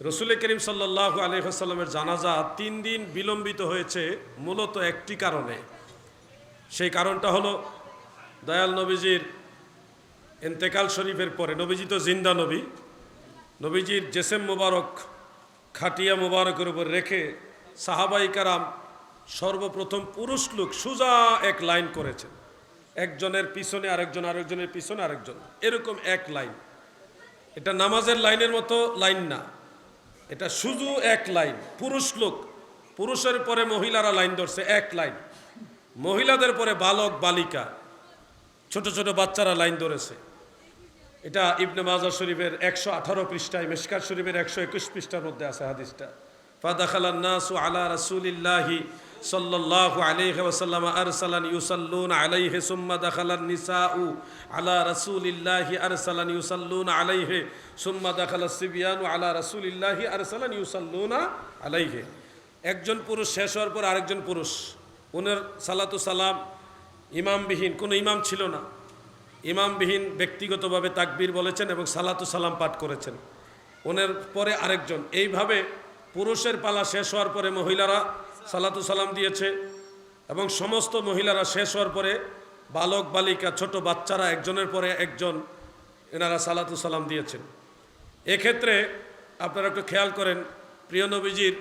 রসুল করিম সাল্লাল্লাহু আলাইহি ওয়াসাল্লামের জানাজা 3 দিন বিলম্বিত হয়েছে মূলত একটি কারণে। সেই কারণটা হলো দয়াল নবীজির ইন্তেকাল শরীফের পরে, নবীজি তো জিন্দা নবী, নবীজির জেসেম মুবারক খাটিয়া মুবারকের উপর রেখে সাহাবাই কারাম সর্বপ্রথম পুরুষ লোক সোজা এক লাইন করেছেন, একজনের পিছনে আরেকজন, আরেকজনের পিছনে আরেকজন, এরকম এক লাইন। এটা নামাজের লাইনের মতো লাইন না, এটা শুধু এক লাইন। পুরুষ লোক, পুরুষের পরে মহিলারা লাইন ধরছে এক লাইন, মহিলাদের পরে বালক বালিকা ছোট ছোট বাচ্চারা লাইন ধরেছে। এটা ইবনে মাজাহ শরীফের 118 পৃষ্ঠায়, মিশকাত শরীফের 121 পৃষ্ঠার মধ্যে আছে হাদিসটা। ফাদাখালান নাসু আলা রাসূলিল্লাহি সাল্লাল্লাহু আলাইহি ওয়াসাল্লাম আরসালান ইউসাল্লুনা আলাইহি সুম্মা দাখালান নিসাউ আলা রাসূলিল্লাহি আরসালান ইউসাল্লুনা আলাইহি সুম্মা দাখালাস সিবিয়ানু আলা রাসূলিল্লাহি আরসালান ইউসাল্লুনা আলাইহি। একজন পুরুষ শেষ হওয়ার পর আরেকজন পুরুষ, ওনার সালাতু সালাম ইমামবিহীন, কোনো ইমাম ছিল না, ইমামবিহীন ব্যক্তিগতভাবে তাকবীর বলেছেন এবং সালাতু সালাম পাঠ করেছেন, ওনার পরে আরেকজন। এইভাবে পুরুষের পালা শেষ হওয়ার পরে মহিলারা সালাতু সালাম দিয়েছে এবং সমস্ত মহিলারা শেষ হওয়ার পরে বালক বালিকা ছোট বাচ্চারা একজনের পরে একজন এনারা সালাতু সালাম দিয়েছেন। এক্ষেত্রে আপনারা একটু খেয়াল করেন, প্রিয় নবীজির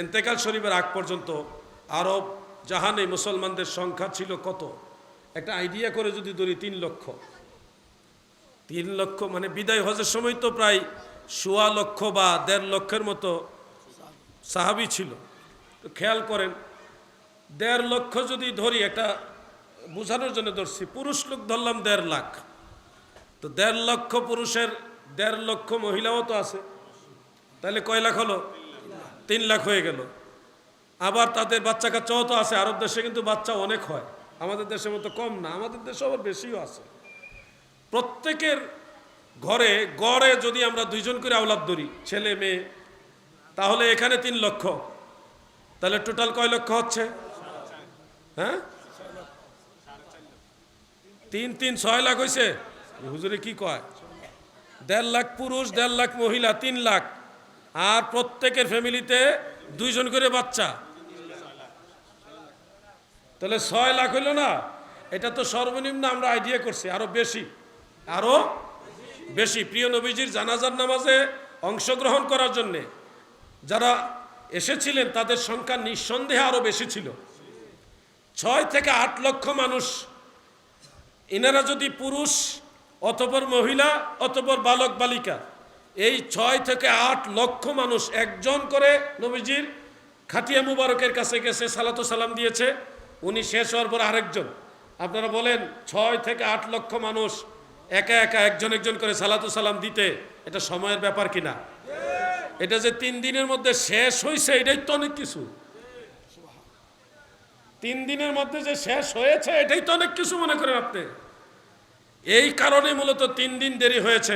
ইন্তেকাল শরীফের আগ পর্যন্ত আরব জাহানে মুসলমানদের সংখ্যা ছিল কত? একটা আইডিয়া করে যদি ধরি 3 লক্ষ। 3 লক্ষ মানে বিদায় হজের সময় তো প্রায় 1.25 লক্ষ বা 1.5 লক্ষের মতো সাহাবী ছিল। তো খেয়াল করেন, 1.5 লক্ষ যদি ধরি, একটা বোঝানোর জন্য ধরছি, পুরুষ লোক ধরলাম 1.5 লাখ, তো 1.5 লক্ষ পুরুষের 1.5 লক্ষ মহিলাও তো আছে, তাহলে কয় লাখ হলো? 3 লাখ হয়ে গেল। আবার তাদের বাচ্চা কাচ্চাও তো আছে, আরব দেশে কিন্তু বাচ্চা অনেক হয়, আমাদের দেশের মতো কম না, আমাদের দেশে আবার বেশিও আছে। প্রত্যেকের ঘরে গড়ে যদি আমরা 2 জন করে আওলাদ ধরি, ছেলে মেয়ে, তাহলে এখানে 3 লক্ষ, তাহলে টোটাল কয় লক্ষ হচ্ছে? হ্যাঁ, 3 6 লাখ হয়েছে। হুজুরে কি কয়? 1.5 লাখ পুরুষ, 1.5 লাখ মহিলা, 3 লাখ, আর প্রত্যেকের ফ্যামিলিতে 2 জন করে বাচ্চা, তাহলে 6 লাখ হইল না? এটা তো সর্বনিম্ন আমরা আইডিয়া করছি, আরো বেশি, আরো বেশি। প্রিয় নবীজির জানাজার নামাজে অংশগ্রহণ করার জন্যে যারা এসেছিলেন তাদের সংখ্যা নিঃসন্দেহে আরো বেশি ছিল, 6 থেকে 8 লক্ষ মানুষ। এনারা যদি পুরুষ অতঃপর মহিলা অতঃপর বালক বালিকা, এই 6 থেকে 8 লক্ষ মানুষ একজন করে নবীজির খাটিয়া মুবারকের কাছে গেছে, সালাতু সালাম দিয়েছে, উনি শেষ হওয়ার পর আরেকজন। আপনারা বলেন, 6 থেকে 8 লক্ষ মানুষ একা একা একজন একজন করে সালাতু সালাম দিতে এটা সময়ের ব্যাপার কিনা? এটা যে 3 দিনের মধ্যে শেষ হয়েছে, এটাই তো অনেক কিছু। 3 দিনের মধ্যে যে শেষ হয়েছে, এটাই তো অনেক কিছু মনে করেন আপনি। এই কারণে মূলত 3 দিন দেরি হয়েছে।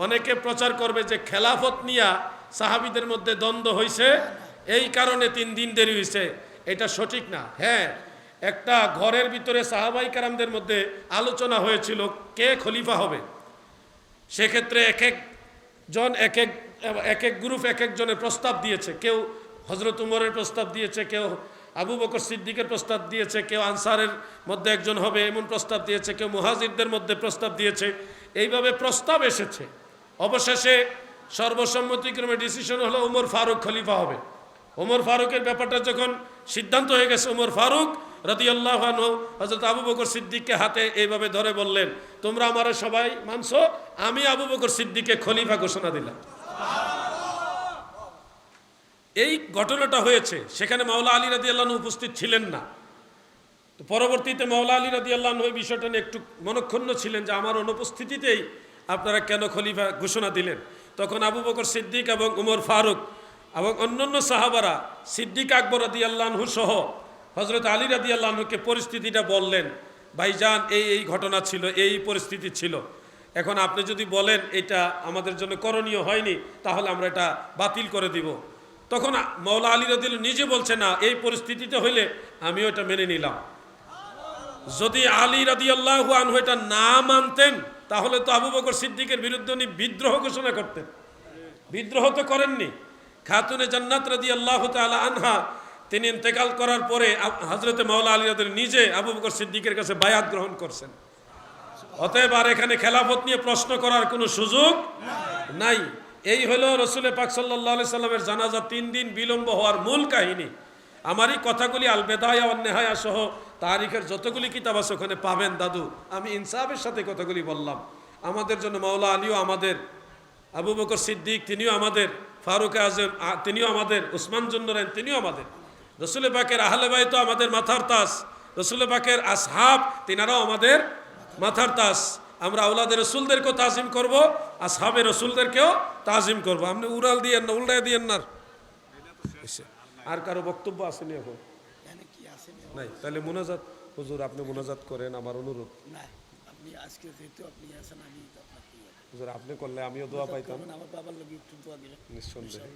অনেকে প্রচার করবে যে খেলাফত নিয়ে সাহাবীদের মধ্যে দ্বন্দ্ব হয়েছে, এই কারণে 3 দিন দেরি হয়েছে, এটা সঠিক না। হ্যাঁ, একটা ঘরের ভিতরে সাহাবাই কারামদের মধ্যে আলোচনা হয়েছিল কে খলিফা হবে। সেক্ষেত্রে এক একজন এক এক গ্রুপ এক একজনের প্রস্তাব দিয়েছে। কেউ হযরত উমরের প্রস্তাব দিয়েছে, কেউ আবু বকর সিদ্দিকের প্রস্তাব দিয়েছে, কেউ আনসারের মধ্যে একজন হবে এমন প্রস্তাব দিয়েছে, কেউ মুহাজিরদের মধ্যে প্রস্তাব দিয়েছে। এইভাবে প্রস্তাব এসেছে। অবশেষে সর্বসম্মতিক্রমে ডিসিশন হলো উমর ফারুক খলিফা হবে। ওমর ফারুকের ব্যাপারটা যখন সিদ্ধান্ত হয়ে গেছে, ওমর ফারুক রাদিয়াল্লাহু আনহু হযরত আবু বকর সিদ্দিককে হাতে এইভাবে ধরে বললেন, তোমরা আমারে সবাই মানছো, আমি আবু বকর সিদ্দিককে খলিফা ঘোষণা দিলাম। এই ঘটনাটা হয়েছে, সেখানে মাওলা আলী রাদিয়াল্লাহু আনহু উপস্থিত ছিলেন না। তো পরবর্তীতে মাওলা আলী রাদিয়াল্লাহু আনহু এই বিষয়টা নিয়ে একটু মনক্ষুণ্ণ ছিলেন যে আমার অনুপস্থিতিতেই আপনারা কেন খলিফা ঘোষণা দিলেন। তখন আবু বকর সিদ্দিক এবং উমর ফারুক এবং অন্যান্য সাহাবারা সিদ্দিক আকবর রাদিয়াল্লাহু আনহু সহ হযরত আলী রাদিয়াল্লাহু আনহুকে পরিস্থিতিটা বললেন, ভাইজান এই ঘটনা ছিল, এই পরিস্থিতি ছিল, এখন আপনি যদি বলেন এটা আমাদের জন্য করণীয় হয়নি, তাহলে আমরা এটা বাতিল করে দিব। তখন মাওলা আলী রাদিয়াল্লাহু নিজে বলছে, না, এই পরিস্থিতিতে হইলে আমিও এটা মেনে নিলাম। যদি আলী রাদিয়াল্লাহু আনহু এটা না মানতেন, তাহলে তো আবু বকর সিদ্দিকের বিরুদ্ধে উনি বিদ্রোহ ঘোষণা করতেন, বিদ্রোহ তো করেননি। খাতুনে জান্নাত রাদিয়াল্লাহু তাআলা আনহা তিনি ইন্তেকাল করার পরে হযরতে মাওলা আলী রাদিয়াল্লাহু নিজে আবু বকর সিদ্দিকের কাছে বায়াত গ্রহণ করছেন। অতএব আর এখানে খেলাফত নিয়ে প্রশ্ন করার কোনো সুযোগ নাই। এই হলো রসুল পাক সাল্লাল্লাহু আলাইহি সাল্লামের জানাজা 3 দিন বিলম্ব হওয়ার মূল কাহিনী। আমারই কথাগুলি আল বেদায়া ওয়ান নেহায়া সহ তারিখের যতগুলি কিতাব আছে ওখানে পাবেন দাদু। আমি ইনসাফের সাথে কথাগুলি বললাম। আমাদের জন্য মাওলা আলীও আমাদের, আবু বকর সিদ্দিক তিনিও আমাদের, ফারুক আজম তিনিও আমাদের, উসমান জুন্নরাইন তিনিও আমাদের। রসুল পাকের আহলে বাইত আমাদের মাথার তাজ, রসুল পাকের আসহাব তিনারাও আমাদের মাথার তাজ। আমরা আওলাদের রসুলদেরকেও তাজিম করব, আসহাবের রসুলদেরকেও তাজিম করব। আপনি উড়াল দিয়েন না, উল্টায় দিয়েন না। আর কারো বক্তব্য আসেনি এখন? নাই, তাহলে মুনাজাত হুজুর আপনি মুনাজাত করেন, আমার অনুরোধ। হুজুর আপনি করলে আমিও দোয়া পাইতাম। নিঃসন্দেহে।